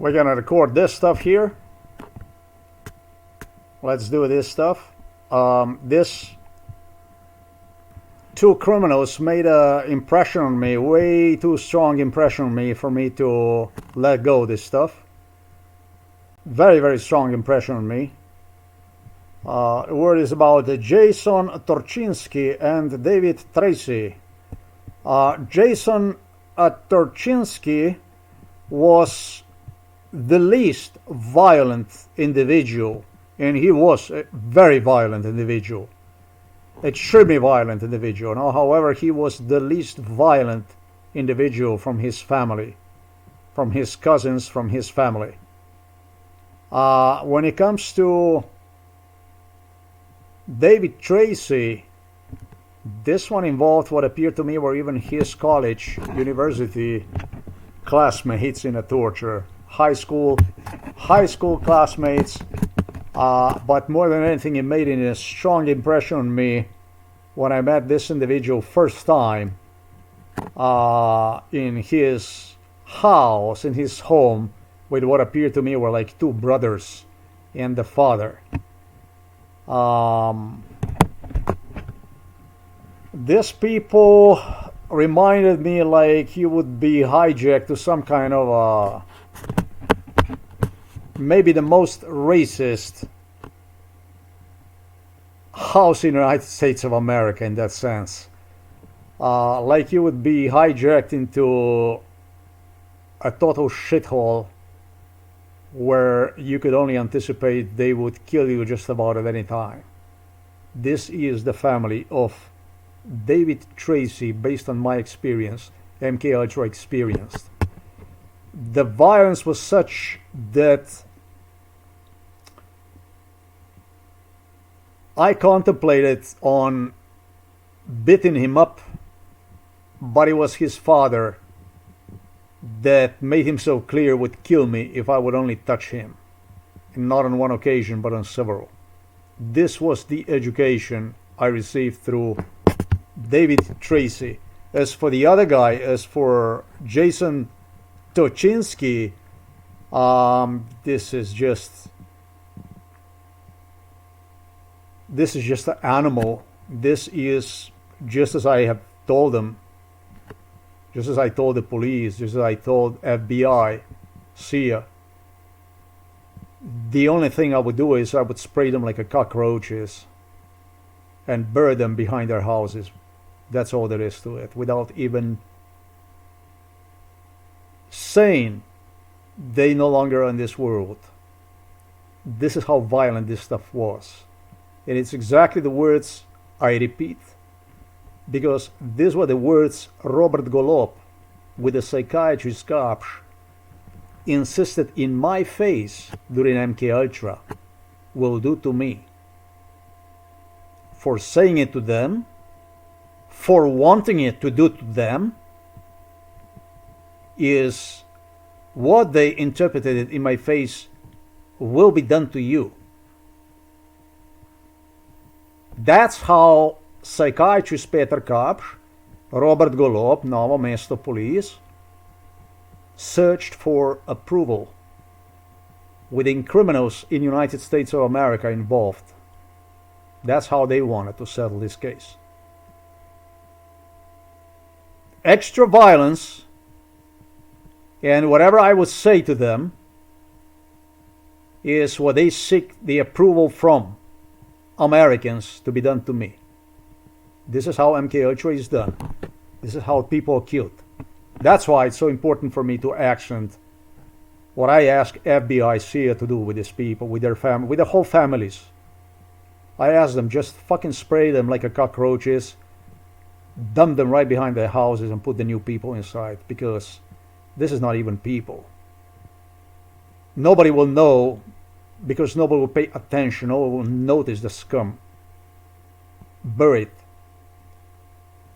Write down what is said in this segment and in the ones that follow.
We're gonna record this stuff here. Let's do this stuff. This two criminals made an impression on me, way too strong impression on me for me to let go of this stuff. Very, very strong impression on me. The word is about Jason Torchinsky and David Tracy. Jason Torchinsky was the least violent individual, and he was a very violent individual, extremely violent individual. Now, however, he was the least violent individual from his family, from his cousins, from his family. When it comes to David Tracy, this one involved what appeared to me were even his college, university classmates in a torture. High school classmates. But more than anything, it made a strong impression on me when I met this individual first time in his house, in his home, with what appeared to me were like two brothers and the father. These people reminded me like you would be hijacked to some kind of maybe the most racist house in the United States of America in that sense. Like you would be hijacked into a total shithole where you could only anticipate they would kill you just about at any time. This is the family of David Tracy, based on my experience, MK Ultra experienced. The violence was such that I contemplated on beating him up, but it was his father that made him so clear would kill me if I would only touch him. And not on one occasion, but on several. This was the education I received through David Tracy. As for the other guy, as for Jason Torchinsky, this is just an animal. This is just as I have told them, just as I told the police, just as I told FBI, CIA. The only thing I would do is I would spray them like a cockroaches and bury them behind their houses. That's all there is to it, without even saying they no longer are in this world. This is how violent this stuff was. And it's exactly the words I repeat, because these were the words Robert Golub, with the psychiatrist cops, insisted in my face during MK Ultra will do to me. For saying it to them, for wanting it to do to them, is what they interpreted it in my face will be done to you. That's how psychiatrist Peter Kapsch, Robert Golub, novo mesto police, searched for approval within criminals in United States of America involved. That's how they wanted to settle this case. Extra violence, and whatever I would say to them is what they seek the approval from Americans to be done to me. This is how MK Ultra is done. This is how people are killed. That's why it's so important for me to accent what I ask FBI, CIA to do with these people, with their family, with the whole families. I ask them, just fucking spray them like a cockroaches, dump them right behind their houses and put the new people inside, because this is not even people. Nobody will know, because nobody will pay attention, nobody will notice the scum buried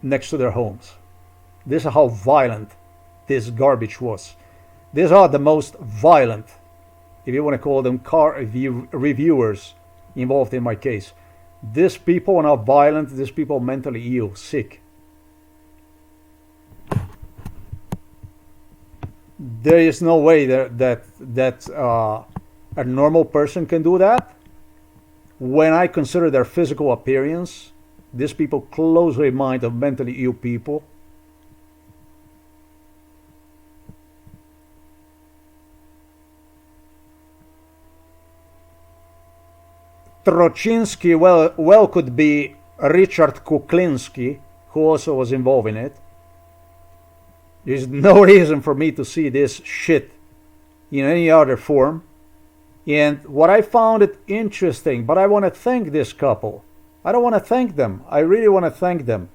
next to their homes. This is how violent this garbage was. These are the most violent, if you want to call them car reviewers involved in my case. These people are not violent, these people are mentally ill, sick. There is no way that a normal person can do that. When I consider their physical appearance, these people closely remind of mentally ill people. Torchinsky well could be Richard KUKLINSKI, who also was involved in it. There's no reason for me to see this shit in any other form. And what I found it interesting, but I want to thank this couple. I don't want to thank them. I really want to thank them.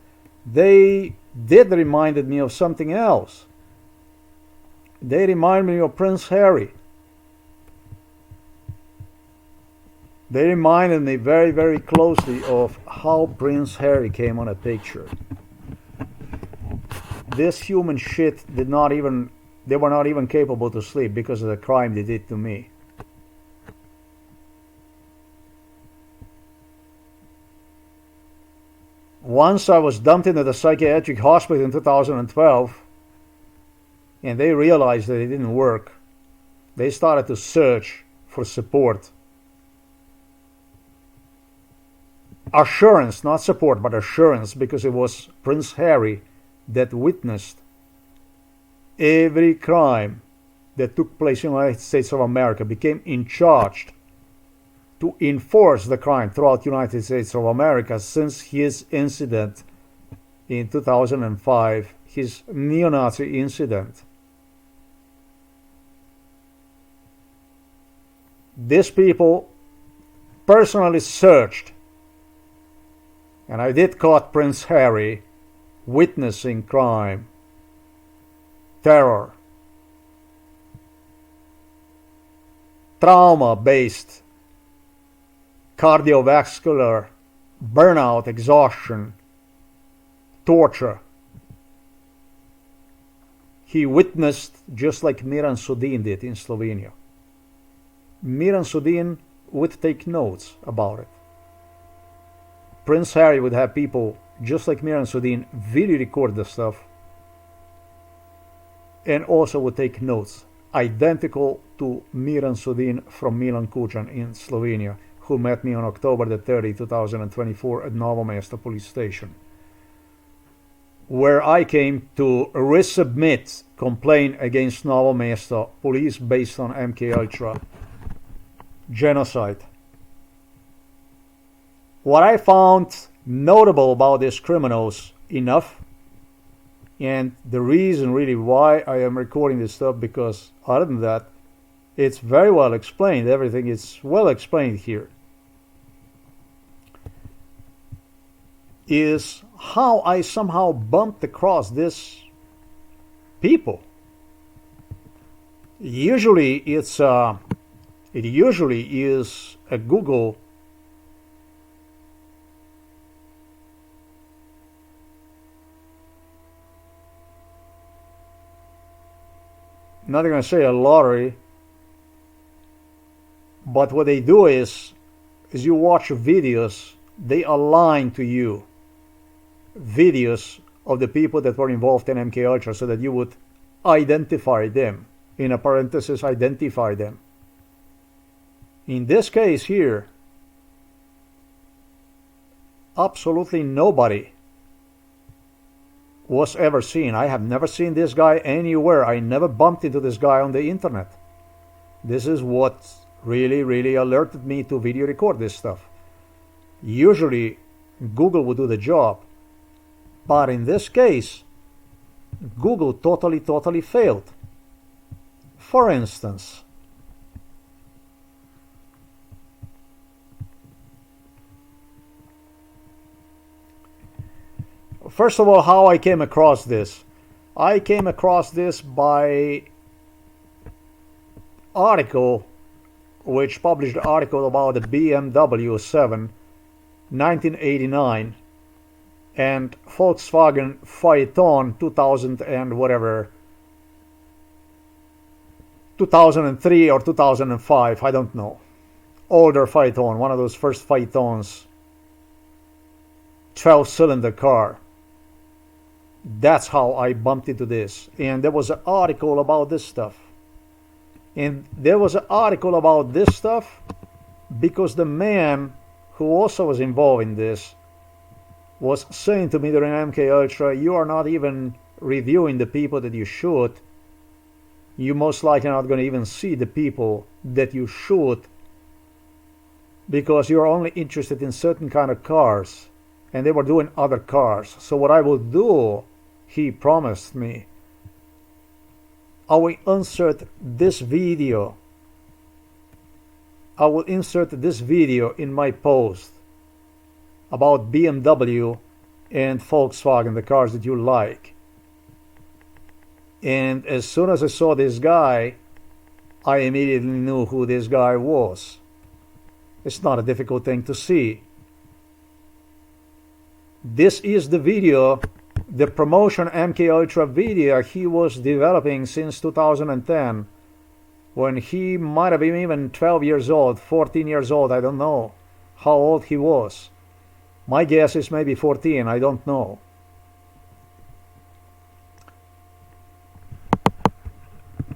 They did reminded me of something else. They remind me of Prince Harry. They reminded me very, very closely of how Prince Harry came on a picture. This human shit they were not even capable to sleep because of the crime they did to me. Once I was dumped into the psychiatric hospital in 2012, and they realized that it didn't work. They started to search for support. Assurance, not support, but assurance, because it was Prince Harry that witnessed every crime that took place in the United States of America, became in charge to enforce the crime throughout the United States of America since his incident in 2005, his neo-Nazi incident. These people personally searched, and I did caught Prince Harry witnessing crime, terror, trauma-based, cardiovascular, burnout, exhaustion, torture. He witnessed just like Miran Sudin did in Slovenia. Miran Sudin would take notes about it. Prince Harry would have people just like Miran Sudin video record the stuff and also would take notes, identical to Miran Sudin from Milan Kucan in Slovenia, who met me on October the 30th, 2024 at Novo Mesto police station, where I came to resubmit complaint against Novo Mesto police based on MKUltra genocide. What I found notable about these criminals enough, and the reason really why I am recording this stuff, because other than that, it's very well explained. Everything is well explained here. Is how I somehow bumped across this people. Usually it usually is a Google not going to say a lottery, but what they do is you watch videos, they align to you videos of the people that were involved in MKUltra so that you would identify them, in a parenthesis, identify them. In this case here, absolutely nobody was ever seen. I have never seen this guy anywhere. I never bumped into this guy on the internet. This is what really alerted me to video record this stuff. Usually Google would do the job, but in this case Google totally failed. For instance, first of all, how I came across this. I came across this by article, which published an article about the BMW 7 1989 and Volkswagen Phaeton 2000 and whatever, 2003 or 2005, I don't know. Older Phaeton, one of those first Phaetons, 12-cylinder car. That's how I bumped into this. And there was an article about this stuff. And there was an article about this stuff because the man who also was involved in this was saying to me during MK Ultra, you are not even reviewing the people that you shoot. You most likely not going to even see the people that you shoot because you're only interested in certain kind of cars, and they were doing other cars. So what I will do, he promised me, I will insert this video. I will insert this video in my post about BMW and Volkswagen, the cars that you like. And as soon as I saw this guy, I immediately knew who this guy was. It's not a difficult thing to see. This is the video, the promotion MK Ultra video he was developing since 2010, when he might have been even 12 years old, 14 years old, I don't know how old he was. My guess is maybe 14, I don't know.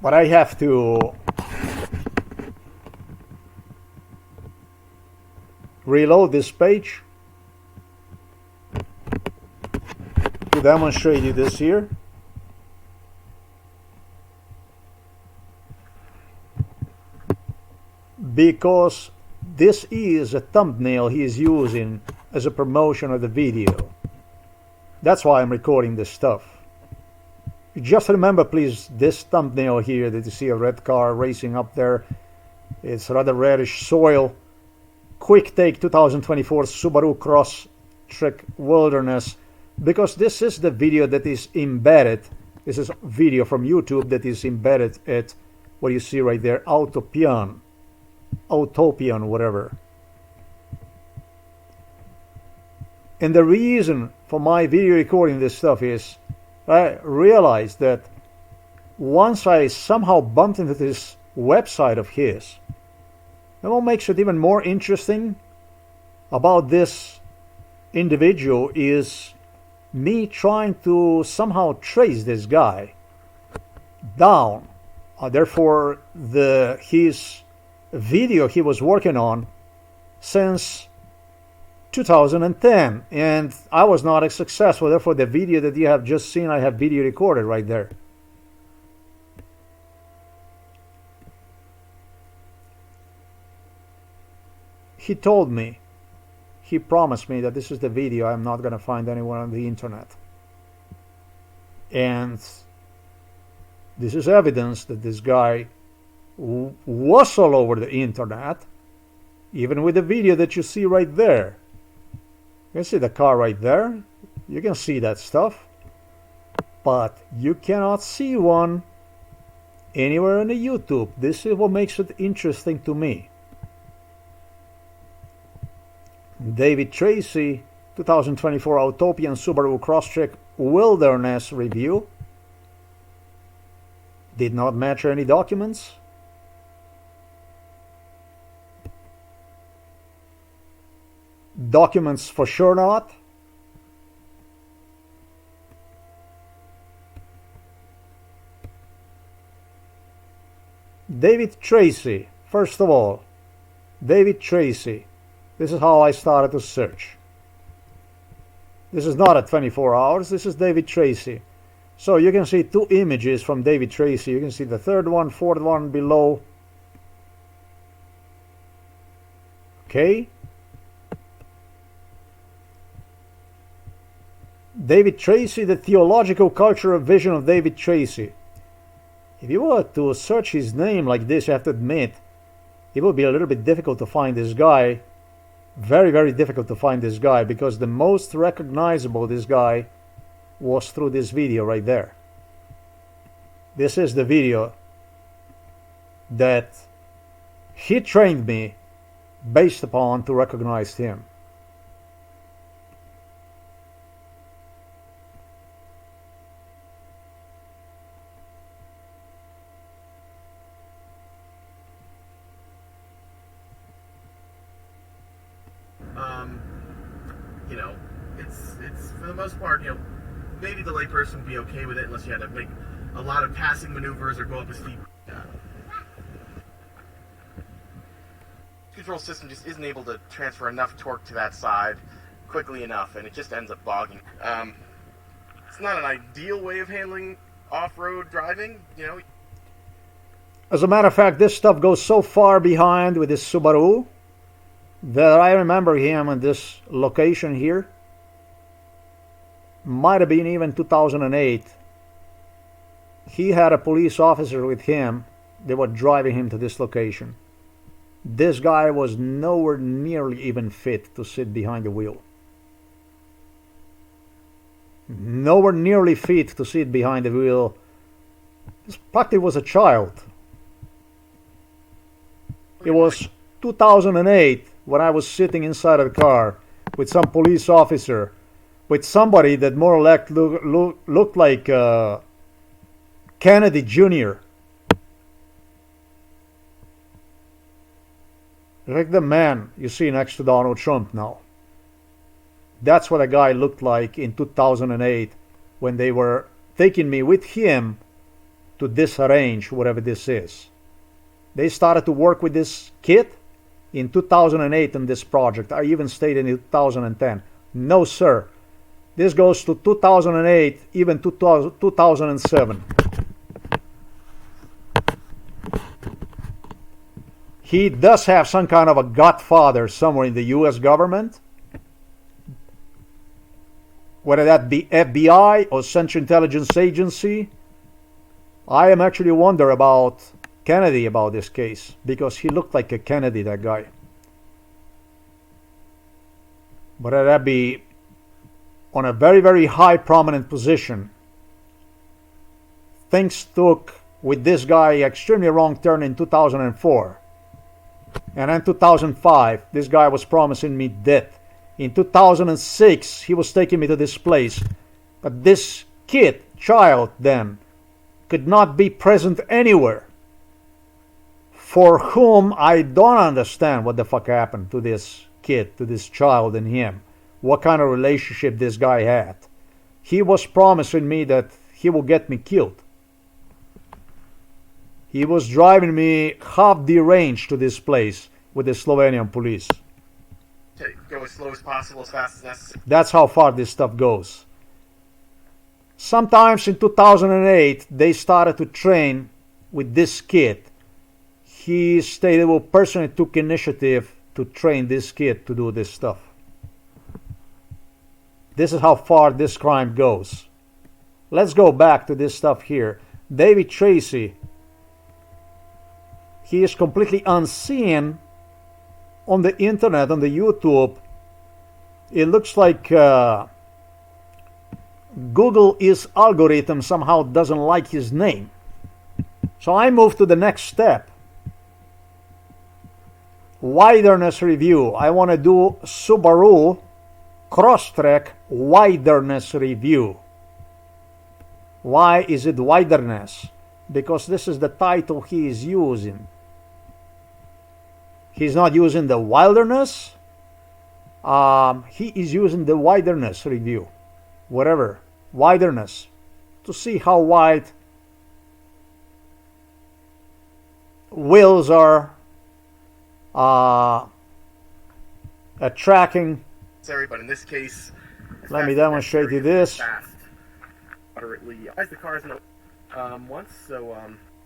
But I have to reload this page to demonstrate you this here. Because this is a thumbnail he is using as a promotion of the video. That's why I'm recording this stuff. Just remember, please, this thumbnail here that you see a red car racing up there. It's rather reddish soil. Quick take 2024 Subaru Crosstrek Wilderness. Because this is the video that is embedded. This is video from YouTube that is embedded at what you see right there, Autopian, whatever. And the reason for my video recording this stuff is I realized that once I somehow bumped into this website of his, and what makes it even more interesting about this individual is me trying to somehow trace this guy down. Therefore, his video he was working on since 2010, and I was not as successful. Therefore, the video that you have just seen, I have video recorded right there. He told me, he promised me that this is the video I'm not going to find anywhere on the internet. And this is evidence that this guy was all over the internet, even with the video that you see right there. You can see the car right there. You can see that stuff. But you cannot see one anywhere on the YouTube. This is what makes it interesting to me. David Tracy, 2024 Autopian Subaru Crosstrek Wilderness review. Did not match any documents. Documents for sure not. David Tracy, first of all, David Tracy. This is how I started to search. This is not at 24 hours, this is David Tracy. So you can see two images from David Tracy. You can see the third one, fourth one below. Okay. David Tracy, the theological cultural vision of David Tracy. If you were to search his name like this, you have to admit, it would be a little bit difficult to find this guy. Very, very difficult to find this guy, because the most recognizable this guy was through this video right there. This is the video that he trained me based upon to recognize him. You know, it's for the most part, you know, maybe the layperson would be okay with it unless you had to make a lot of passing maneuvers or go up a steep. Control system just isn't able to transfer enough torque to that side quickly enough, and it just ends up bogging. It's not an ideal way of handling off-road driving, you know. As a matter of fact, this stuff goes so far behind with this Subaru that I remember him in this location here. Might have been even 2008. He had a police officer with him. They were driving him to this location. This guy was nowhere nearly even fit to sit behind the wheel. Nowhere nearly fit to sit behind the wheel. This practically was a child. It was 2008 when I was sitting inside of the car with some police officer, with somebody that more or less looked like Kennedy Jr. Like the man you see next to Donald Trump now. That's what a guy looked like in 2008 when they were taking me with him to disarrange whatever this is. They started to work with this kit in 2008 in this project. I even stayed in 2010. No, sir. This goes to 2008, even 2007. He does have some kind of a godfather somewhere in the US government. Whether that be FBI or Central Intelligence Agency. I am actually wonder about Kennedy about this case, because he looked like a Kennedy, that guy. But that be on a very, very high prominent position. Things took with this guy extremely wrong turn in 2004. And in 2005, this guy was promising me death. In 2006, he was taking me to this place. But this kid, child then, could not be present anywhere. For whom I don't understand what the fuck happened to this kid, to this child and him. What kind of relationship this guy had. He was promising me that he will get me killed. He was driving me half the range to this place with the Slovenian police. Go as slow as possible, as fast as necessary. That's how far this stuff goes. Sometimes in 2008, they started to train with this kid. He stated well, personally took initiative to train this kid to do this stuff. This is how far this crime goes. Let's go back to this stuff here. David Tracy. He is completely unseen on the internet, on the YouTube. It looks like Google's algorithm somehow doesn't like his name. So I move to the next step. Widerness review. I want to do Subaru Crosstrek Widerness review. Why is it widerness? Because this is the title he is using. He's not using the wilderness. He is using the widerness review. Whatever. Widerness. To see how wide wheels are tracking. Sorry, but in this case, let me demonstrate you this. Moderately, as the car's no once, so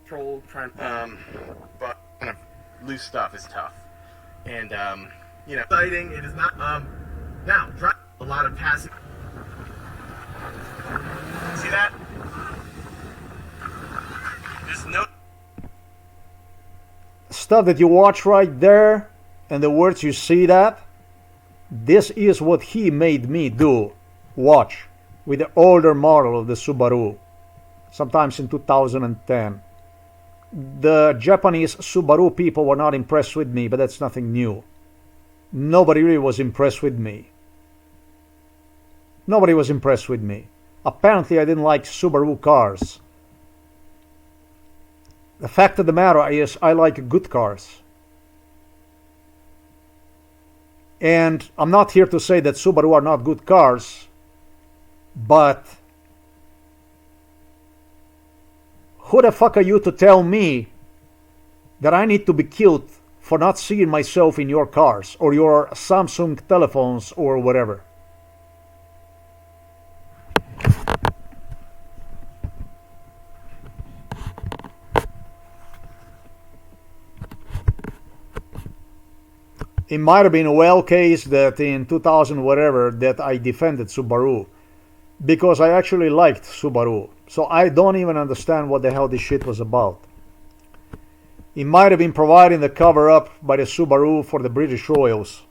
control trying, but kind of loose stuff is tough, and you know, exciting. It is not. Now, try a lot of passing. See that? There's no stuff that you watch right there, and the words you see that. This is what he made me do. Watch with the older model of the Subaru, sometimes in 2010. The Japanese Subaru people were not impressed with me, but that's nothing new. Nobody really was impressed with me. Nobody was impressed with me. Apparently I didn't like Subaru cars. The fact of the matter is I like good cars. And I'm not here to say that Subaru are not good cars, but Who the fuck are you to tell me that I need to be killed for not seeing myself in your cars or your Samsung telephones or whatever? It might have been a well case that in 2000 whatever that I defended Subaru, because I actually liked Subaru. So I don't even understand what the hell this shit was about. It might have been providing the cover up by the Subaru for the British Royals.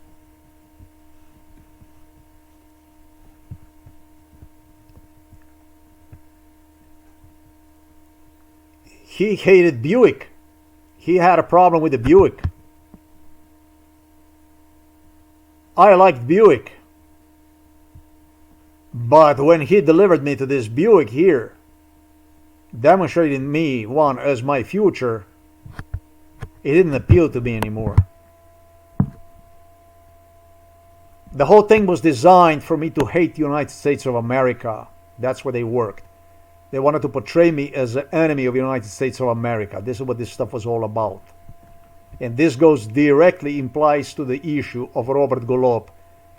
He hated Buick. He had a problem with the Buick. I liked Buick. But when he delivered me to this Buick here, demonstrating me one as my future, it didn't appeal to me anymore. The whole thing was designed for me to hate the United States of America. That's where they worked. They wanted to portray me as an enemy of the United States of America. This is what this stuff was all about. And this goes directly implies to the issue of Robert Golob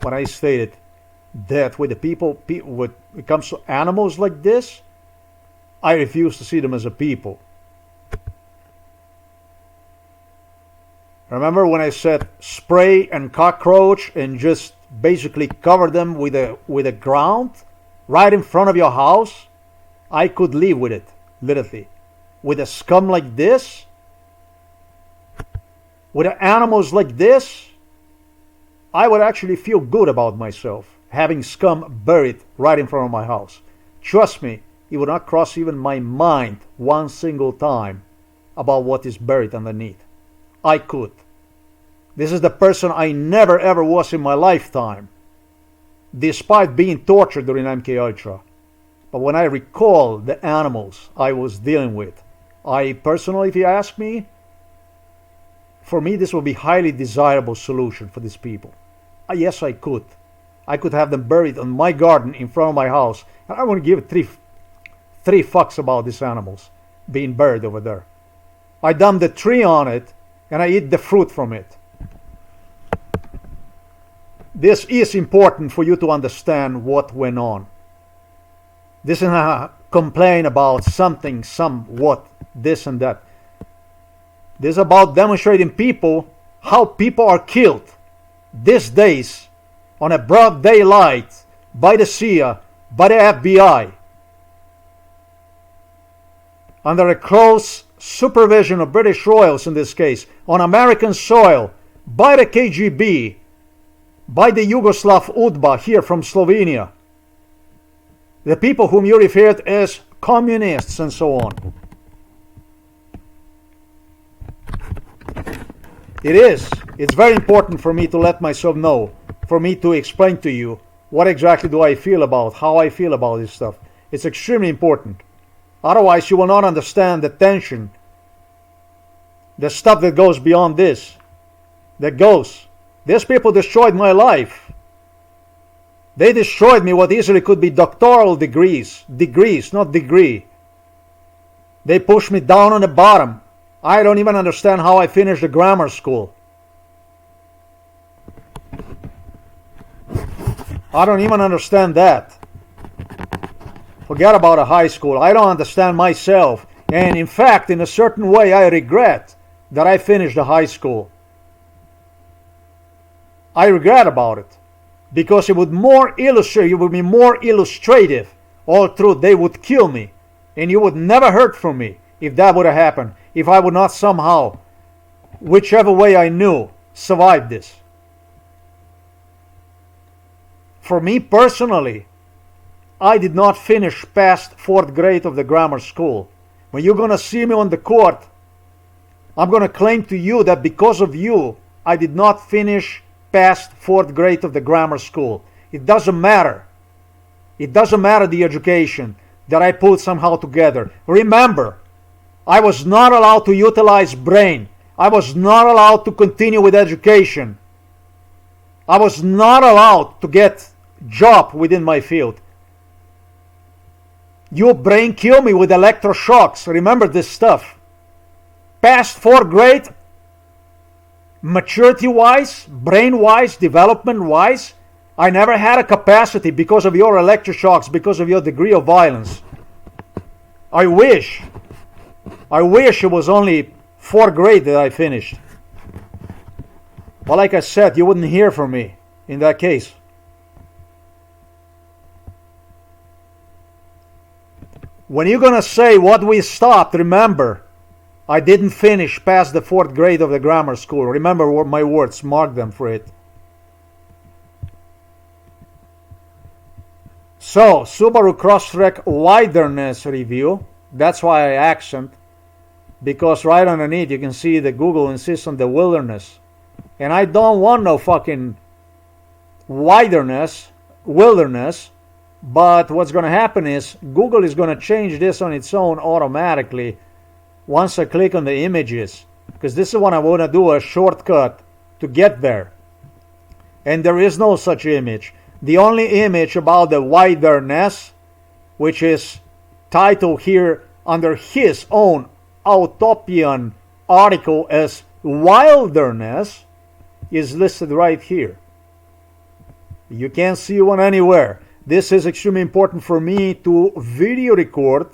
when I stated that with the people, when it comes to animals like this, I refuse to see them as a people. Remember when I said spray and cockroach and just basically cover them with a ground right in front of your house? I could live with it, literally. With a scum like this, with animals like this, I would actually feel good about myself, having scum buried right in front of my house. Trust me, it would not cross even my mind one single time about what is buried underneath. I could. This is the person I never ever was in my lifetime, despite being tortured during MK Ultra. But when I recall the animals I was dealing with, I personally, if you ask me, for me this would be a highly desirable solution for these people. Yes, I could. I could have them buried on my garden in front of my house, and I wouldn't give three fucks about these animals being buried over there. I dump the tree on it, and I eat the fruit from it. This is important for you to understand what went on. This is a complaint about something, somewhat, this and that. This is about demonstrating people how people are killed these days on a broad daylight by the CIA, by the FBI, under a close supervision of British royals in this case, on American soil, by the KGB, by the Yugoslav UDBA here from Slovenia, the people whom you referred as communists and so on. It's very important for me to let myself know, for me to explain to you what exactly do I feel about, how I feel about this stuff. It's extremely important. Otherwise you will not understand the tension, the stuff that goes beyond this, These people destroyed my life. They destroyed me what easily could be doctoral degrees, not degree. They pushed me down on the bottom. I don't even understand how I finished the grammar school. I don't even understand that. Forget about a high school. I don't understand myself. And in fact, in a certain way, I regret that I finished the high school. I regret about it. Because it would be more illustrative. All through, they would kill me. And you would never heard from me if that would have happened. If I would not somehow, whichever way I knew, survive this. For me personally, I did not finish past 4th grade of the grammar school. When you're going to see me on the court, I'm going to claim to you that because of you, I did not finish past 4th grade of the grammar school. It doesn't matter. It doesn't matter the education that I put somehow together. Remember, I was not allowed to utilize brain. I was not allowed to continue with education. I was not allowed to get job within my field. You brain kill me with electroshocks. Remember this stuff. Past 4th grade, maturity-wise, brain-wise, development-wise, I never had a capacity because of your electroshocks, because of your degree of violence. I wish it was only 4th grade that I finished. But like I said, you wouldn't hear from me in that case. When you're going to say what we stopped, remember, I didn't finish past the 4th grade of the grammar school. Remember my words, mark them for it. So, Subaru Crosstrek Wilderness review. That's why I accent. Because right underneath you can see that Google insists on the wilderness. And I don't want no fucking wilderness. But what's going to happen is Google is going to change this on its own automatically once I click on the images. Because this is what I want to do, a shortcut to get there. And there is no such image. The only image about the wilderness, which is titled here under his own Autopian article as wilderness, is listed right here. You can't see one anywhere. This is extremely important for me to video record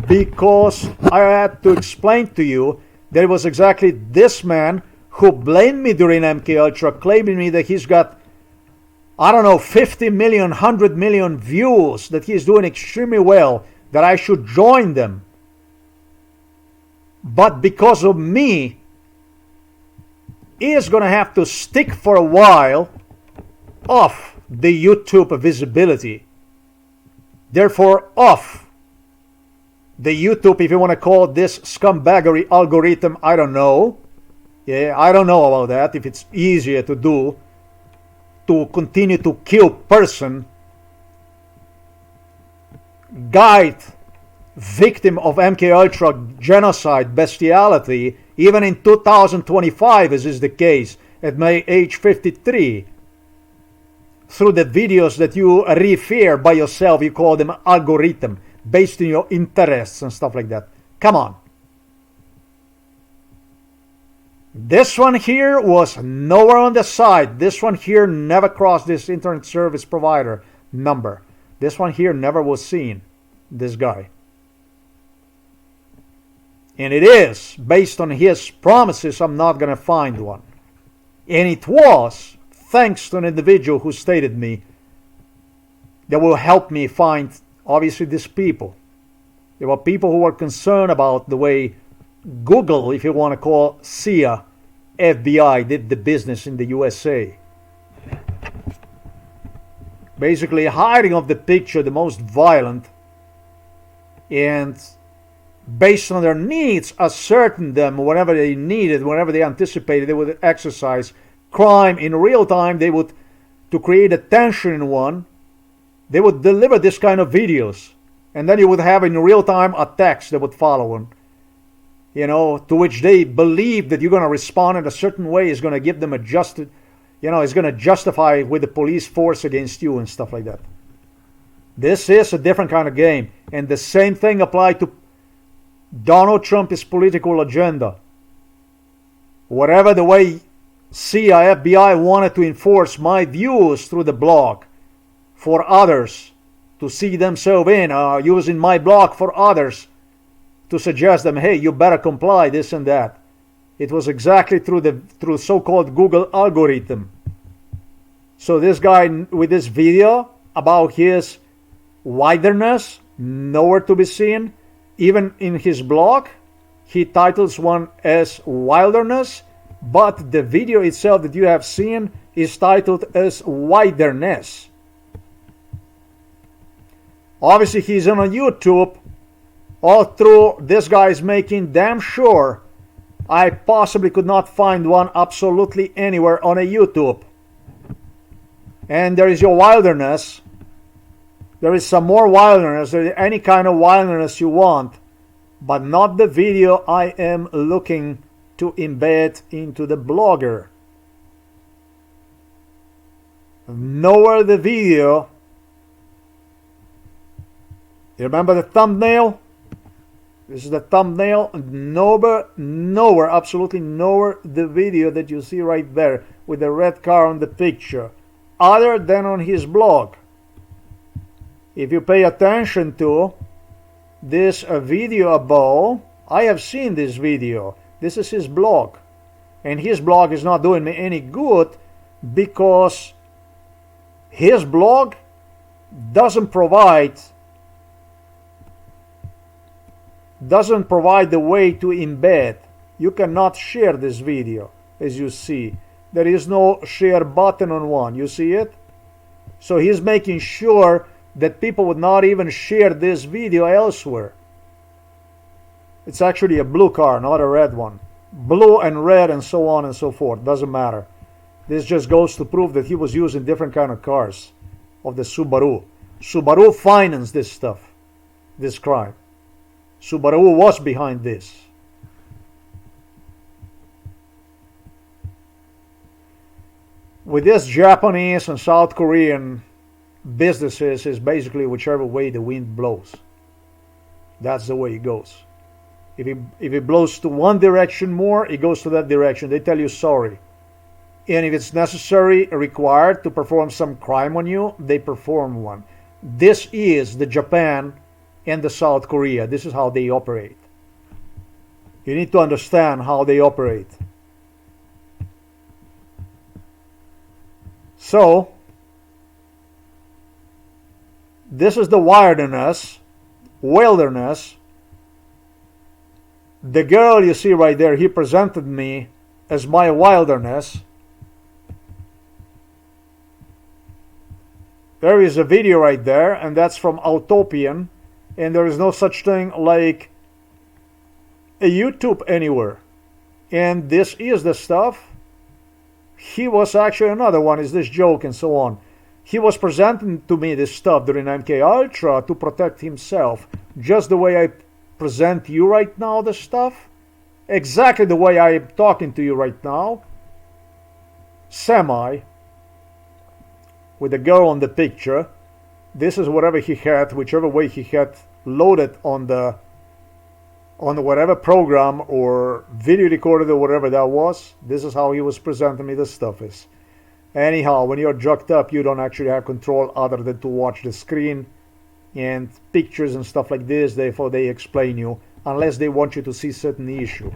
because I had to explain to you that it was exactly this man who blamed me during MKUltra, claiming me that he's got, I don't know, 50 million, 100 million views, that he's doing extremely well, that I should join them. But because of me, he is going to have to stick for a while off the YouTube visibility. Therefore, off the YouTube, if you want to call this scumbaggery algorithm, I don't know. Yeah, I don't know about that, if it's easier to do, to continue to kill person, guide victim of MKUltra genocide, bestiality, even in 2025, as is the case, at my age 53, through the videos that you refer by yourself, you call them algorithm, based on your interests and stuff like that. Come on. This one here was nowhere on the site. This one here never crossed this internet service provider number. This one here never was seen, this guy. And it is, based on his promises, I'm not going to find one. And it was, thanks to an individual who stated me, that will help me find, obviously, these people. There were people who were concerned about the way Google, if you want to call CIA, FBI, did the business in the USA. Basically hiding of the picture the most violent, and based on their needs, ascertain them whenever they needed, whenever they anticipated they would exercise crime in real time. They would, to create attention in one, they would deliver this kind of videos. And then you would have in real time attacks that would follow them. You know, to which they believe that you're going to respond in a certain way is going to give them a just, you know, is going to justify with the police force against you and stuff like that. This is a different kind of game. And the same thing applied to Donald Trump's political agenda. Whatever the way CIA, FBI wanted to enforce my views through the blog for others to see themselves in, using my blog for others to suggest them, hey, you better comply, this and that. It was exactly through so-called Google algorithm. So this guy with this video about his wilderness, nowhere to be seen. Even in his blog, he titles one as Wilderness, but the video itself that you have seen is titled as Wilderness. Obviously, he's on YouTube. All through, this guy is making damn sure I possibly could not find one absolutely anywhere on a YouTube. And there is your wilderness. There is some more wilderness, any kind of wilderness you want, but not the video I am looking to embed into the blogger. Nowhere the video You remember the thumbnail? This is the thumbnail. Nowhere, absolutely nowhere, the video that you see right there with the red car on the picture, other than on his blog. If you pay attention to this video above, I have seen this video. This is his blog. And his blog is not doing me any good because his blog doesn't provide the way to embed. You cannot share this video, as you see. There is no share button on one. You see it? So he's making sure that people would not even share this video elsewhere. It's actually a blue car, not a red one. Blue and red and so on and so forth. Doesn't matter. This just goes to prove that he was using different kind of cars of the Subaru. Subaru financed this stuff, this crime. Subaru was behind this. With this Japanese and South Korean businesses is basically whichever way the wind blows. That's the way it goes. If it blows to one direction more, it goes to that direction. They tell you sorry. And if it's necessary, required to perform some crime on you, they perform one. This is the Japan and the South Korea. This is how they operate. You need to understand how they operate. So, this is the wilderness. The girl you see right there, he presented me as my wilderness. There is a video right there, and that's from Autopian. And there is no such thing like a YouTube anywhere. And this is the stuff. He was actually another one, is this joke and so on. He was presenting to me this stuff during MK Ultra to protect himself. Just the way I present you right now, the stuff. Exactly the way I'm talking to you right now. Semi. With the girl on the picture. This is whatever he had, whichever way he had loaded on the whatever program or video recorder or whatever that was. This is how he was presenting me the stuff is. Anyhow, when you're jacked up, you don't actually have control other than to watch the screen and pictures and stuff like this. Therefore, they explain you unless they want you to see certain issue.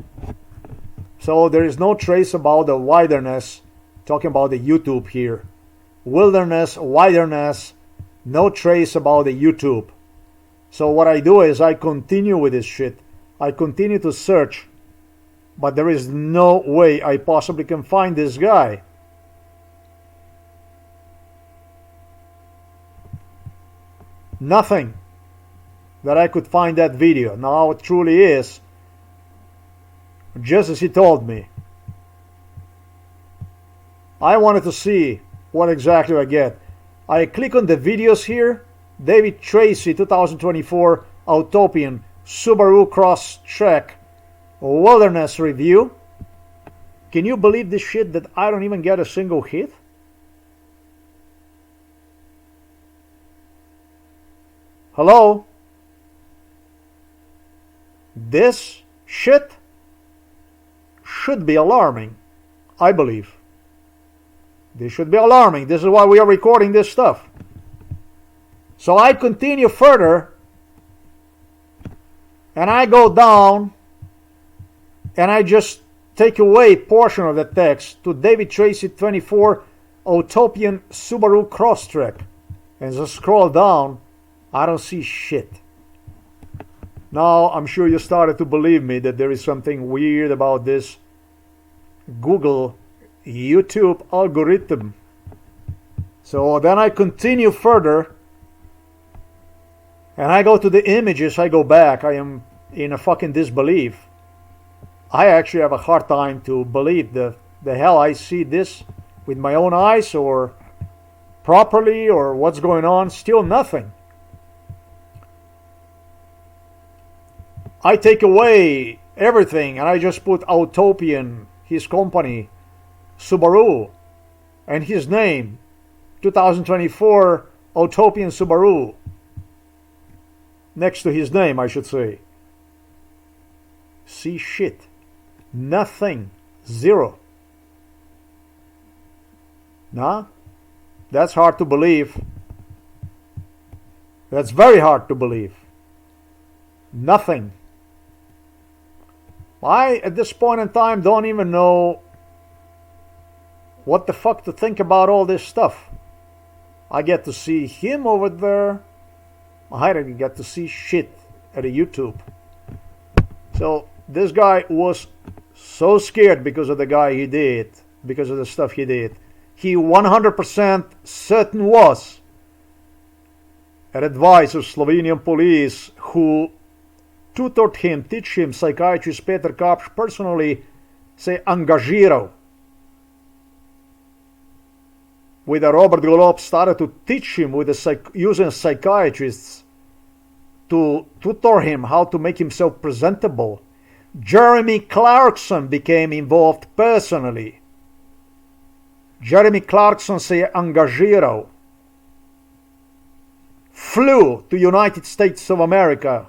So there is no trace about the wilderness. Talking about the YouTube here. Wilderness, wilderness. No trace about the YouTube. So what I do is I continue with this shit. I continue to search. But there is no way I possibly can find this guy. Nothing that I could find that video. Now it truly is just as he told me. I wanted to see what exactly I get. I click on the videos here. David Tracy 2024 Autopian Subaru Crosstrek Wilderness Review. Can you believe this shit that I don't even get a single hit? Hello? This shit should be alarming, I believe. This should be alarming. This is why we are recording this stuff. So I continue further and I go down and I just take away portion of the text to David Tracy 24 Autopian Subaru Crosstrek and just scroll down. I don't see shit. Now I'm sure you started to believe me that there is something weird about this Google YouTube algorithm. So then I continue further and I go to the images. I go back. I am in a fucking disbelief. I actually have a hard time to believe the hell I see this with my own eyes or properly or what's going on. Still nothing. I take away everything and I just put Autopian, his company, Subaru, and his name, 2024 Autopian Subaru. next to his name, I should say. See shit. Nothing. Zero. Nah? That's hard to believe. That's very hard to believe. Nothing. I, at this point in time, don't even know what the fuck to think about all this stuff. I get to see him over there. I didn't get to see shit at a YouTube. So this guy was so scared because of the guy he did, because of the stuff he did. He 100% certain was, at advice of Slovenian police who tutored him, teach him, psychiatrist Peter Kapš personally se angažiral with a Robert Golob, started to teach him with using psychiatrists to tutor him how to make himself presentable. Jeremy Clarkson became involved personally. Jeremy Clarkson se angažiral, flew to United States of America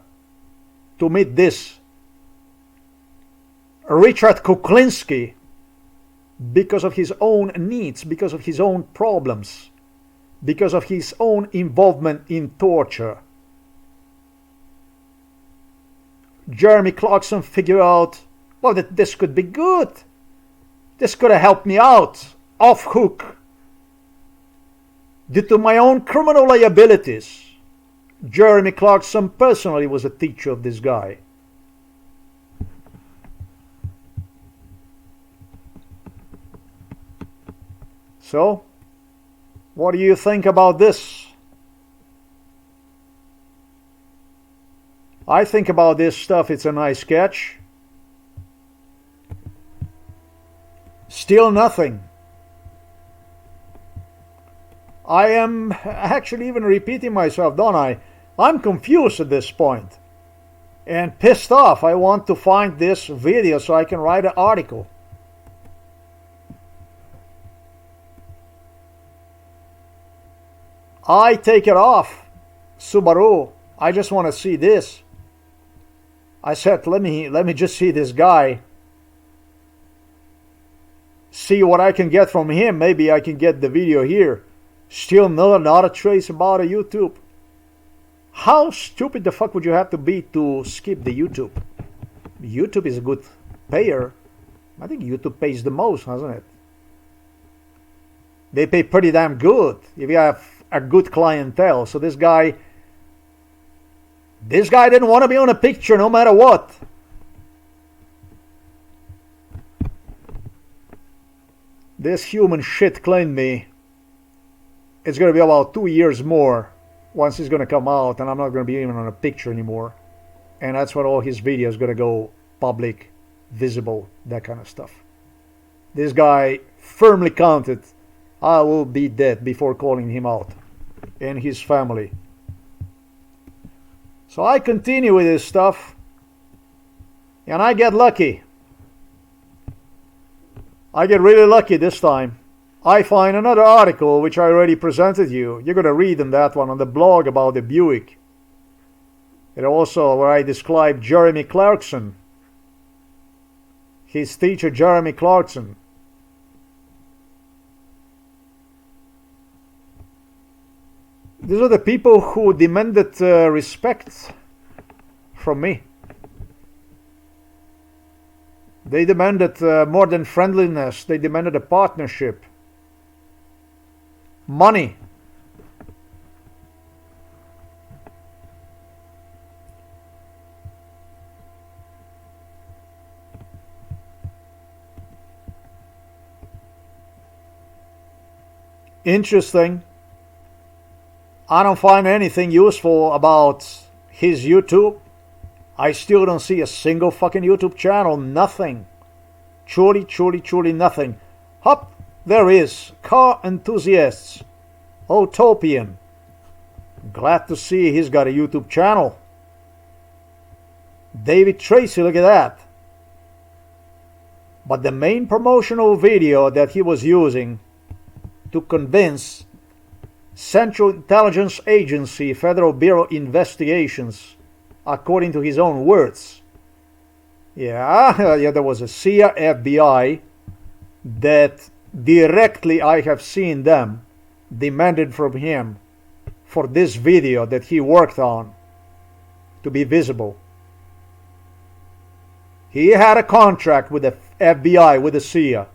to meet this Richard KUKLINSKI because of his own needs, because of his own problems, because of his own involvement in torture. Jeremy Clarkson figured out, well, that this could be good. This could have helped me out, off hook. Due to my own criminal liabilities, Jeremy Clarkson personally was a teacher of this guy. So, what do you think about this? I think about this stuff, it's a nice catch. Still nothing. I am actually even repeating myself, don't I? I'm confused at this point and pissed off. I want to find this video so I can write an article. I take it off, Subaru. I just want to see this. I said, let me just see this guy. See what I can get from him. Maybe I can get the video here. Still not a trace about a YouTube. How stupid the fuck would you have to be to skip the YouTube? YouTube is a good payer. I think YouTube pays the most, hasn't it? They pay pretty damn good if you have a good clientele. So this guy didn't want to be on a picture no matter what. This human shit claimed me. It's going to be about 2 years more once he's going to come out, and I'm not going to be even on a picture anymore. And that's when all his videos going to go public, visible, that kind of stuff. This guy firmly counted, I will be dead before calling him out and his family. So I continue with this stuff, and I get lucky. I get really lucky this time. I find another article which I already presented you. You're going to read in that one on the blog about the Buick. And also where I describe Jeremy Clarkson. His teacher Jeremy Clarkson. These are the people who demanded respect from me. They demanded more than friendliness. They demanded a partnership. Money. Interesting. I don't find anything useful about his YouTube. I still don't see a single fucking YouTube channel. Nothing. Truly nothing. Hop. There is Car Enthusiasts, Utopian. Glad to see he's got a YouTube channel. David Tracy, look at that. But the main promotional video that he was using to convince Central Intelligence Agency, Federal Bureau Investigations, according to his own words. Yeah, there was a CIA, FBI that directly, I have seen them, demanded from him for this video that he worked on to be visible. He had a contract with the FBI, with the CIA.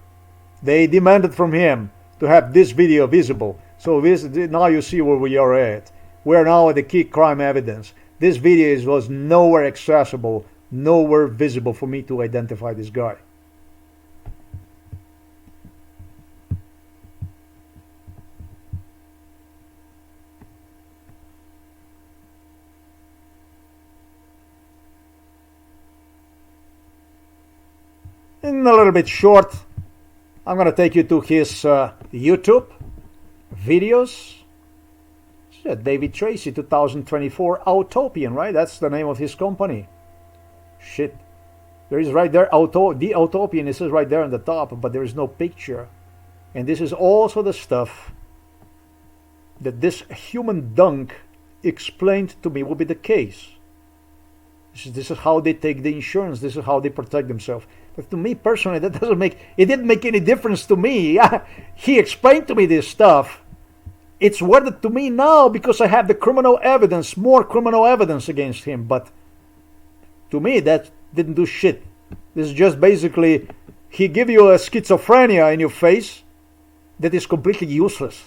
They demanded from him to have this video visible. So now you see where we are at. We're now at the key crime evidence. This video was nowhere accessible, nowhere visible for me to identify this guy. In a little bit short, I'm going to take you to his YouTube videos. David Tracy, 2024, Autopian, right? That's the name of his company. Shit. There is right there, the Autopian, it says right there on the top, but there is no picture. And this is also the stuff that this human dunk explained to me will be the case. This is how they take the insurance. This is how they protect themselves. But to me personally, it didn't make any difference to me. He explained to me this stuff. It's worth it to me now because I have the criminal evidence, more criminal evidence against him. But to me, that didn't do shit. This is just basically, he give you a schizophrenia in your face that is completely useless.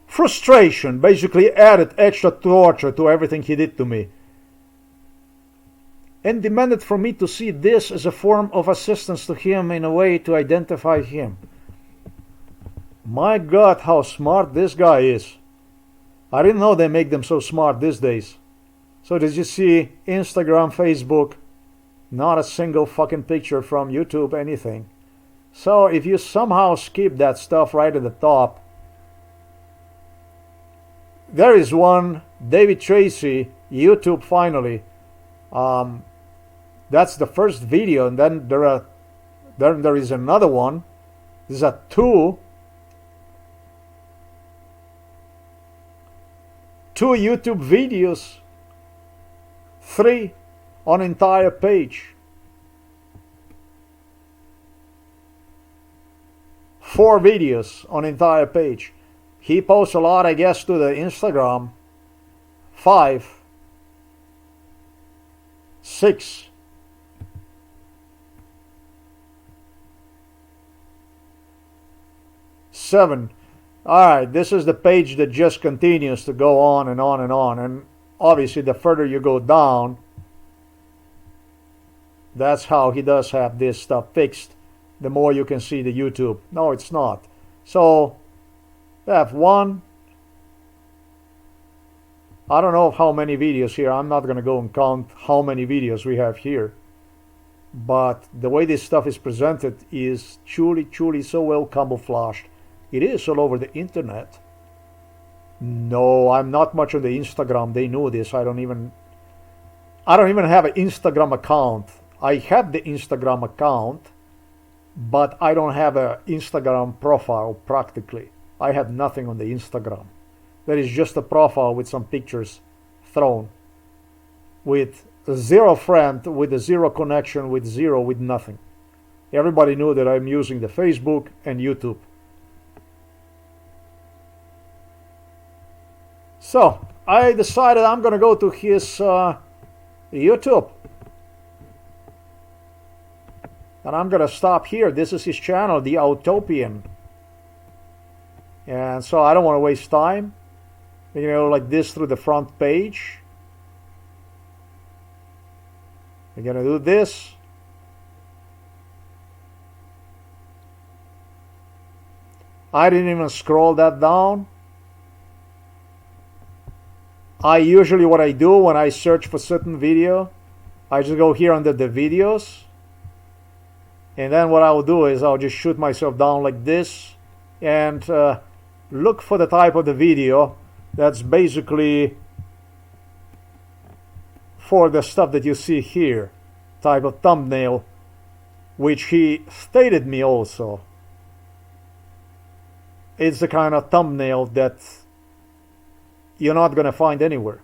Frustration basically added extra torture to everything he did to me. And demanded from me to see this as a form of assistance to him in a way to identify him. My God, how smart this guy is. I didn't know they make them so smart these days. So did you see Instagram, Facebook, not a single fucking picture from YouTube, anything. So if you somehow skip that stuff right at the top, there is one, David Tracy, YouTube finally. That's the first video, and then there is another one. These are two YouTube videos, 3 on entire page, 4 videos on entire page. He posts a lot, I guess, to the Instagram. 5, 6. 7. Alright, this is the page that just continues to go on and on and on. And obviously, the further you go down, that's how he does have this stuff fixed. The more you can see the YouTube. No, it's not. So, we have 1. I don't know how many videos here. I'm not going to go and count how many videos we have here. But the way this stuff is presented is truly so well camouflaged. It is all over the internet. No, I'm not much on the Instagram. They know this. I don't even have an Instagram account. I have the Instagram account, but I don't have an Instagram profile practically. I have nothing on the Instagram. That is just a profile with some pictures thrown. With 0 friend, with a 0 connection, with nothing. Everybody knew that I'm using the Facebook and YouTube. So, I decided I'm going to go to his YouTube. And I'm going to stop here. This is his channel, The Autopian. And so I don't want to waste time. Like this through the front page. We're going to do this. I didn't even scroll that down. Usually what I do when I search for certain video, I just go here under the videos. And then what I'll do is I'll just shoot myself down like this and look for the type of the video that's basically for the stuff that you see here, type of thumbnail, which he stated me also. it's the kind of thumbnail that you're not going to find anywhere.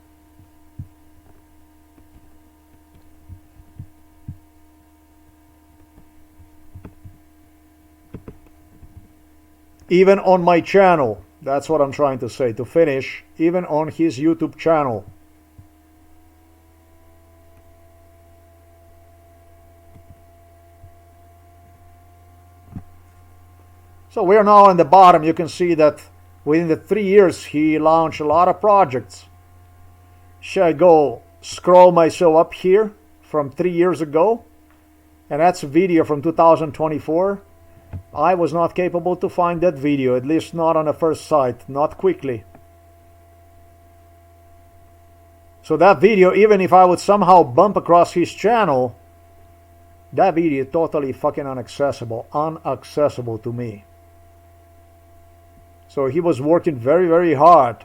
Even on my channel, that's what I'm trying to say, to finish, even on his YouTube channel. So we're now on the bottom. You can see that within the 3 years he launched a lot of projects. Should I go scroll myself up here from 3 years ago? And that's a video from 2024. I was not capable to find that video, at least not on the first sight, not quickly. So that video, even if I would somehow bump across his channel, that video is totally fucking inaccessible to me. So he was working very, very hard.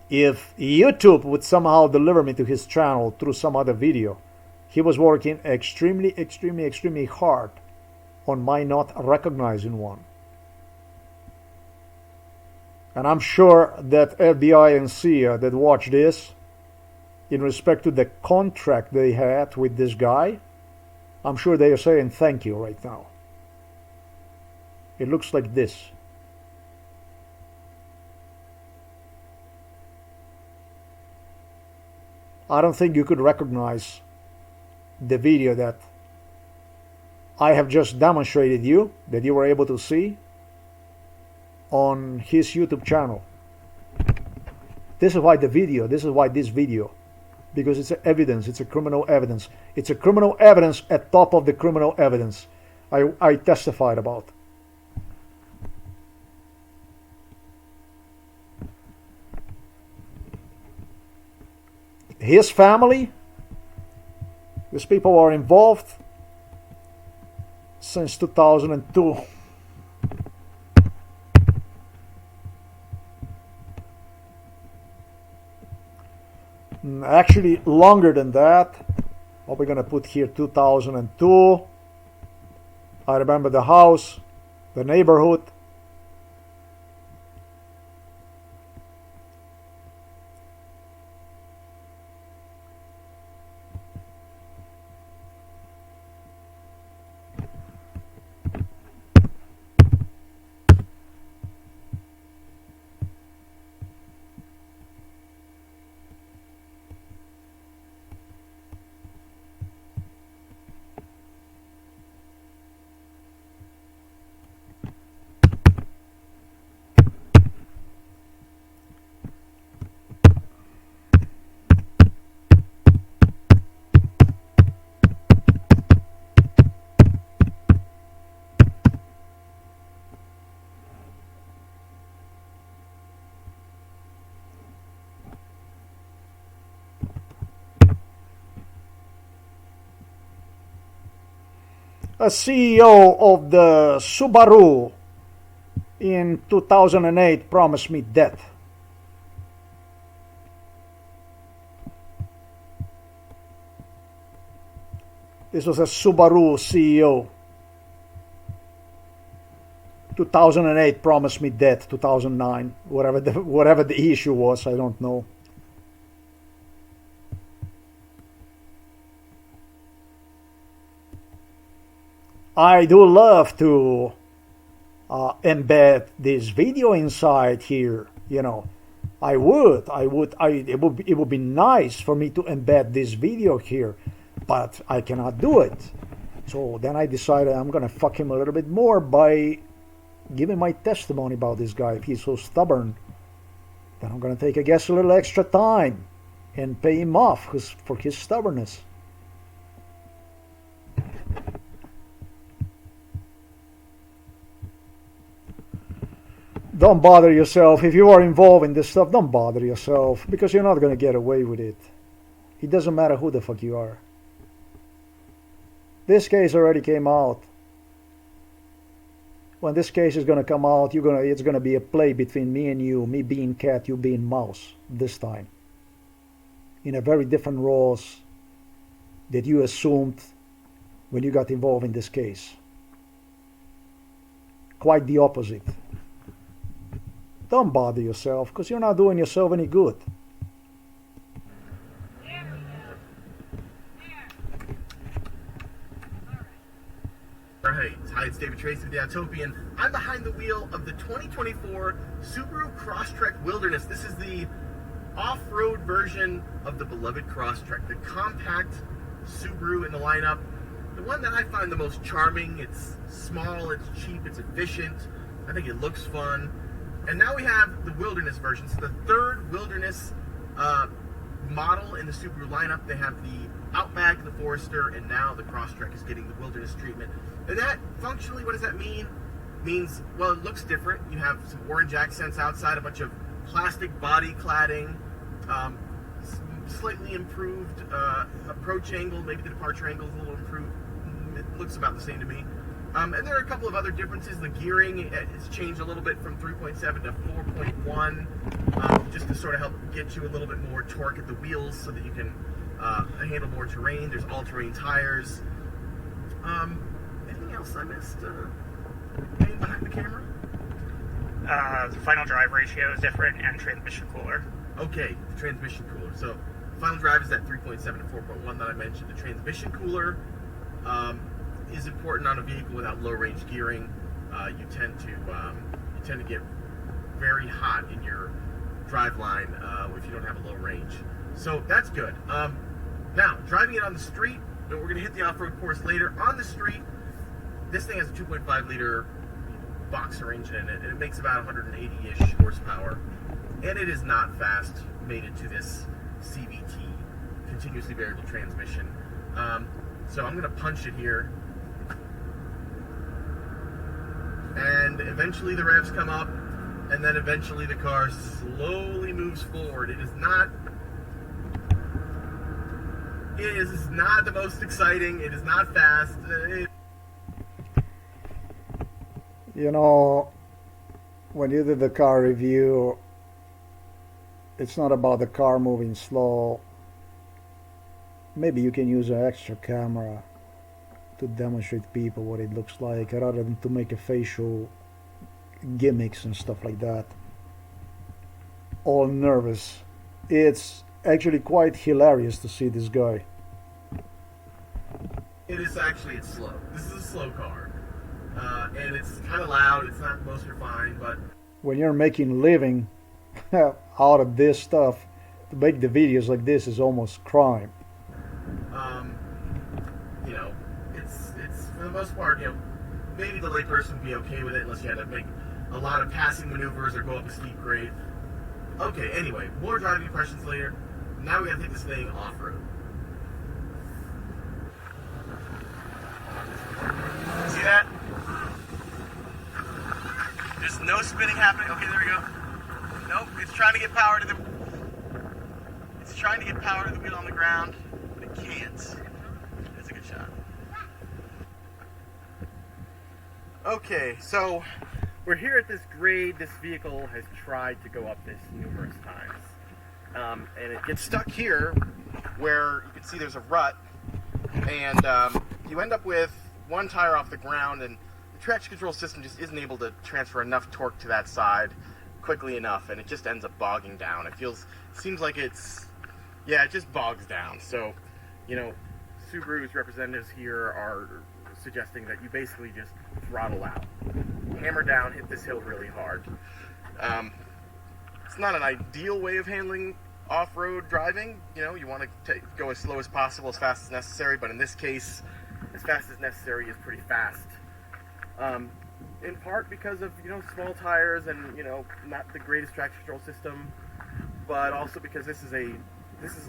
If YouTube would somehow deliver me to his channel through some other video, he was working extremely hard on my not recognizing one. And I'm sure that FBI and CIA that watch this, in respect to the contract they had with this guy, I'm sure they are saying thank you right now. It looks like this. I don't think you could recognize the video that I have just demonstrated you, that you were able to see on his YouTube channel. This is why this video, because it's evidence, it's a criminal evidence. It's a criminal evidence at top of the criminal evidence I testified about. His family, these people are involved since 2002. Actually longer than that. What we're gonna put here, 2002. I remember the house, the neighborhood. A CEO of the Subaru in 2008 promised me death. This was a Subaru CEO. 2008 promised me death. 2009, whatever the issue was, I don't know. I do love to embed this video inside here. You know, it would be nice for me to embed this video here, but I cannot do it. So then I decided I'm gonna fuck him a little bit more by giving my testimony about this guy. If he's so stubborn, then I'm gonna take, I guess, a little extra time and pay him off for his stubbornness. Don't bother yourself. If you are involved in this stuff, don't bother yourself, because you're not going to get away with it. It doesn't matter who the fuck you are. This case already came out. When this case is going to come out, it's going to be a play between me and you, me being cat, you being mouse, this time. In a very different roles that you assumed when you got involved in this case. quite the opposite. Don't bother yourself, because you're not doing yourself any good. Right. Hi, it's David Tracy with the Utopian. I'm behind the wheel of the 2024 Subaru Crosstrek Wilderness. This is the off-road version of the beloved Crosstrek, the compact Subaru in the lineup. The one that I find the most charming. It's small, it's cheap, it's efficient. I think it looks fun. And now we have the Wilderness version. It's the third Wilderness model in the Subaru lineup. They have the Outback, the Forester, and now the Crosstrek is getting the Wilderness treatment. And that, functionally, what does that mean? Means, well, it looks different. You have some orange accents outside, a bunch of plastic body cladding, slightly improved approach angle, maybe the departure angle is a little improved. It looks about the same to me. And there are a couple of other differences. The gearing has changed a little bit from 3.7 to 4.1, just to sort of help get you a little bit more torque at the wheels so that you can handle more terrain. There's all-terrain tires. Anything else I missed? Anything behind the camera? The final drive ratio is different and transmission cooler. Okay, the transmission cooler. So, final drive is that 3.7 to 4.1 that I mentioned. The transmission cooler is important on a vehicle without low-range gearing. You tend to get very hot in your drive line if you don't have a low range. So that's good. Now, driving it on the street, we're going to hit the off-road course later. On the street, this thing has a 2.5 liter boxer engine in it, and it makes about 180-ish horsepower. And it is not fast, mated to this CVT, continuously variable transmission. So I'm going to punch it here. And eventually the revs come up, and then eventually the car slowly moves forward. It is not the most exciting. It is not fast. You know, when you did the car review, it's not about the car moving slow. Maybe you can use an extra camera to demonstrate people what it looks like, rather than to make a facial gimmicks and stuff like that. All nervous. It's actually quite hilarious to see this guy. It's slow. This is a slow car. And it's kind of loud. It's not the most refined, but when you're making living out of this stuff, to make the videos like this is almost crime. It's for the most part, maybe the layperson would be okay with it unless you had to make a lot of passing maneuvers or go up a steep grade. Okay, anyway, more driving impressions later. Now we gotta take this thing off-road. See that? There's no spinning happening. Okay, there we go. Nope, it's trying to get power to the wheel on the ground, but it can't. That's a good shot. Okay, so we're here at this grade. This vehicle has tried to go up this numerous times. And it gets stuck here where you can see there's a rut, and you end up with one tire off the ground, and the traction control system just isn't able to transfer enough torque to that side quickly enough, and it just ends up bogging down. It seems like it just bogs down. So, Subaru's representatives here are suggesting that you basically just throttle out, hammer down, hit this hill really hard. It's not an ideal way of handling off-road driving. You want to go as slow as possible, as fast as necessary, but in this case, as fast as necessary is pretty fast. In part because of, small tires and, not the greatest traction control system, but also because this is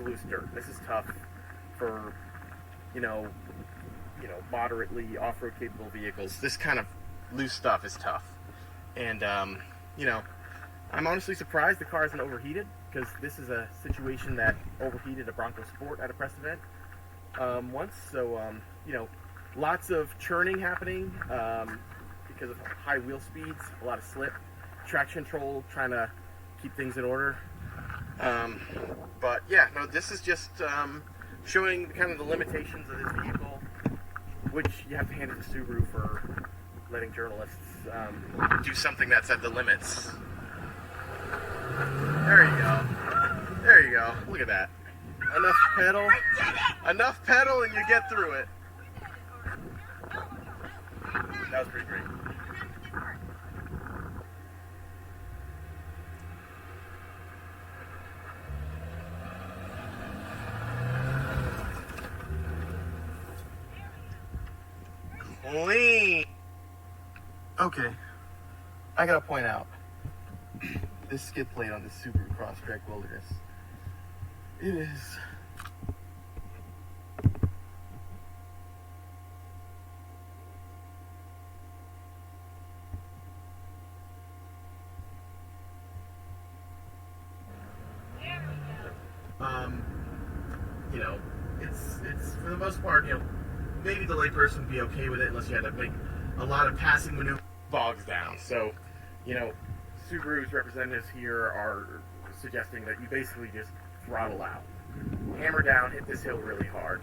loose dirt. This is tough for, moderately off-road capable vehicles. This kind of loose stuff is tough. And, I'm honestly surprised the car isn't overheated, because this is a situation that overheated a Bronco Sport at a press event once. So, lots of churning happening because of high wheel speeds, a lot of slip, traction control trying to keep things in order. But yeah, no, this is just showing kind of the limitations of this vehicle, which you have to hand it to Subaru for letting journalists do something that's at the limits. There you go. There you go. Look at that. Enough pedal. Enough pedal and you get through it. That was pretty great. Clean. Okay. I gotta point out this skid plate on this Subaru Crosstrek Wilderness. It is you know, it's for the most part, you know, maybe the layperson would be okay with it unless you had to make a lot of passing maneuver bogs down. So, you know, Subaru's representatives here are suggesting that you basically just throttle out, hammer down, hit this hill really hard.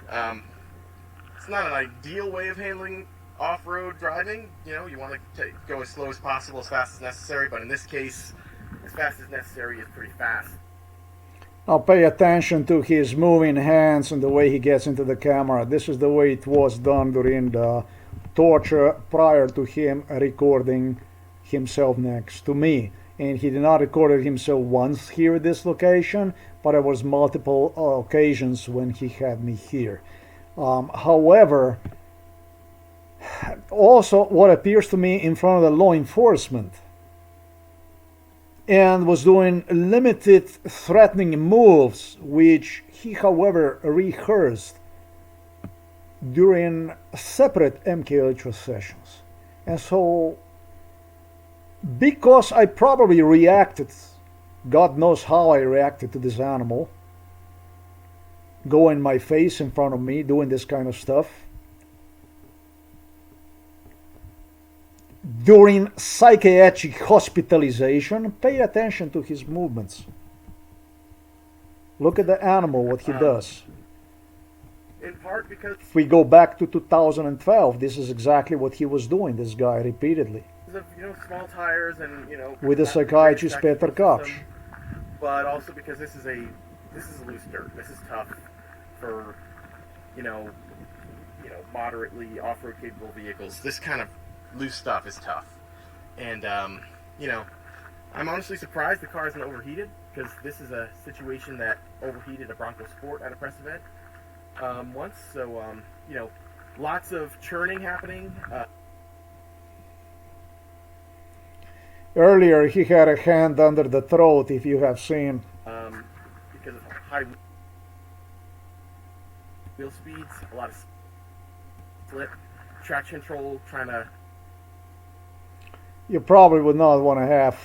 It's not an ideal way of handling off-road driving. You know, you want to go as slow as possible, as fast as necessary, but in this case, as fast as necessary is pretty fast. Now pay attention to his moving hands and the way he gets into the camera. This is the way it was done during the torture prior to him recording himself next to me. And he did not record himself once here at this location, but there was multiple occasions when he had me here. However, also what appears to me in front of the law enforcement, and was doing limited threatening moves, which he, however, rehearsed during separate MKUltra sessions. And so, because I probably reacted, God knows how I reacted to this animal, going my face in front of me, doing this kind of stuff, during psychiatric hospitalization, pay attention to his movements. Look at the animal, what he does. In part because If we go back to 2012, this is exactly what he was doing, this guy, repeatedly. of, you know, small tires and, you know, With the not very psychiatrist great Peter technical Koch. system, but also because this is loose dirt. This is tough for, you know, moderately off-road capable vehicles. This kind of loose stuff is tough, and you know, I'm honestly surprised the car isn't overheated, because this is a situation that overheated a Bronco Sport at a press event once. So you know, lots of churning happening. Earlier, he had a hand under the throat, if you have seen. Because of high wheel speeds, a lot of slip, traction control, trying to. You probably would not want to have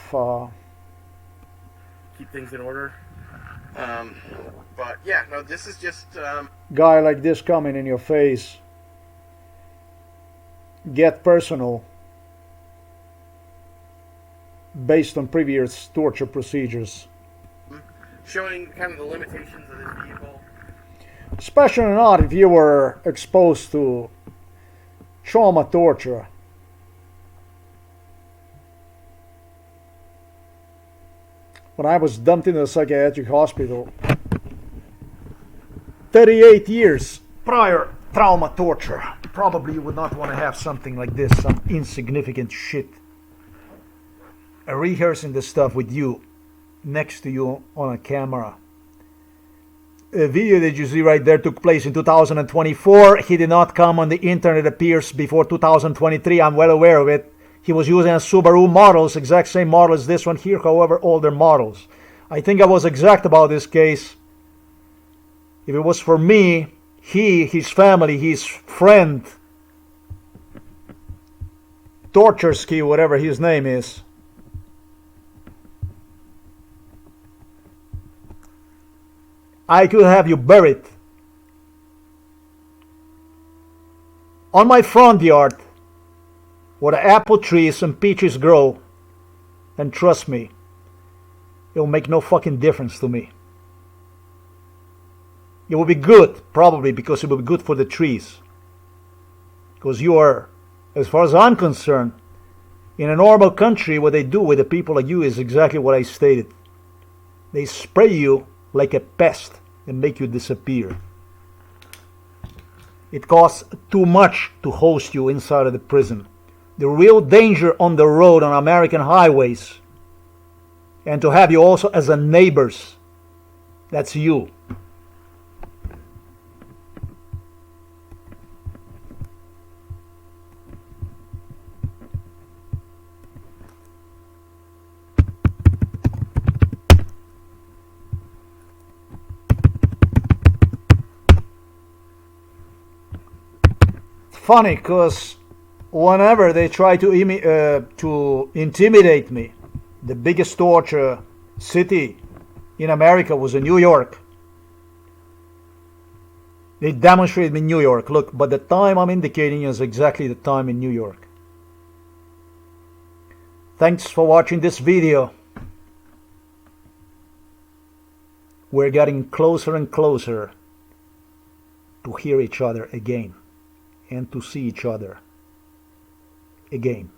keep things in order. But yeah, no, this is just guy like this coming in your face. Get personal based on previous torture procedures. showing kind of the limitations of this vehicle. Especially not if you were exposed to trauma torture. When I was dumped into a psychiatric hospital, 38 years prior trauma torture. Probably you would not want to have something like this, some insignificant shit. Rehearsing this stuff with you, next to you on a camera. A video that you see right there took place in 2024. He did not come on the internet, appears, before 2023. I'm well aware of it. He was using a Subaru models, exact same model as this one here, however, older models. I think I was exact about this case. If it was for me, he, his family, his friend, Torchinsky, whatever his name is, I could have you buried on my front yard where the apple trees and peaches grow, and trust me, it will make no fucking difference to me. It will be good, probably, because it will be good for the trees. Because you are As far as I'm concerned, in a normal country, what they do with the people like you is exactly what I stated. They spray you like a pest and make you disappear. It costs too much to host you inside of the prison. The real danger on the road on American highways, and to have you also as a neighbors, that's you. Funny, because whenever they try to intimidate me, the biggest torture city in America was in New York. They demonstrated in New York. Look, but the time I'm indicating is exactly the time in New York. Thanks for watching this video. We're getting closer and closer to hear each other again and to see each other again.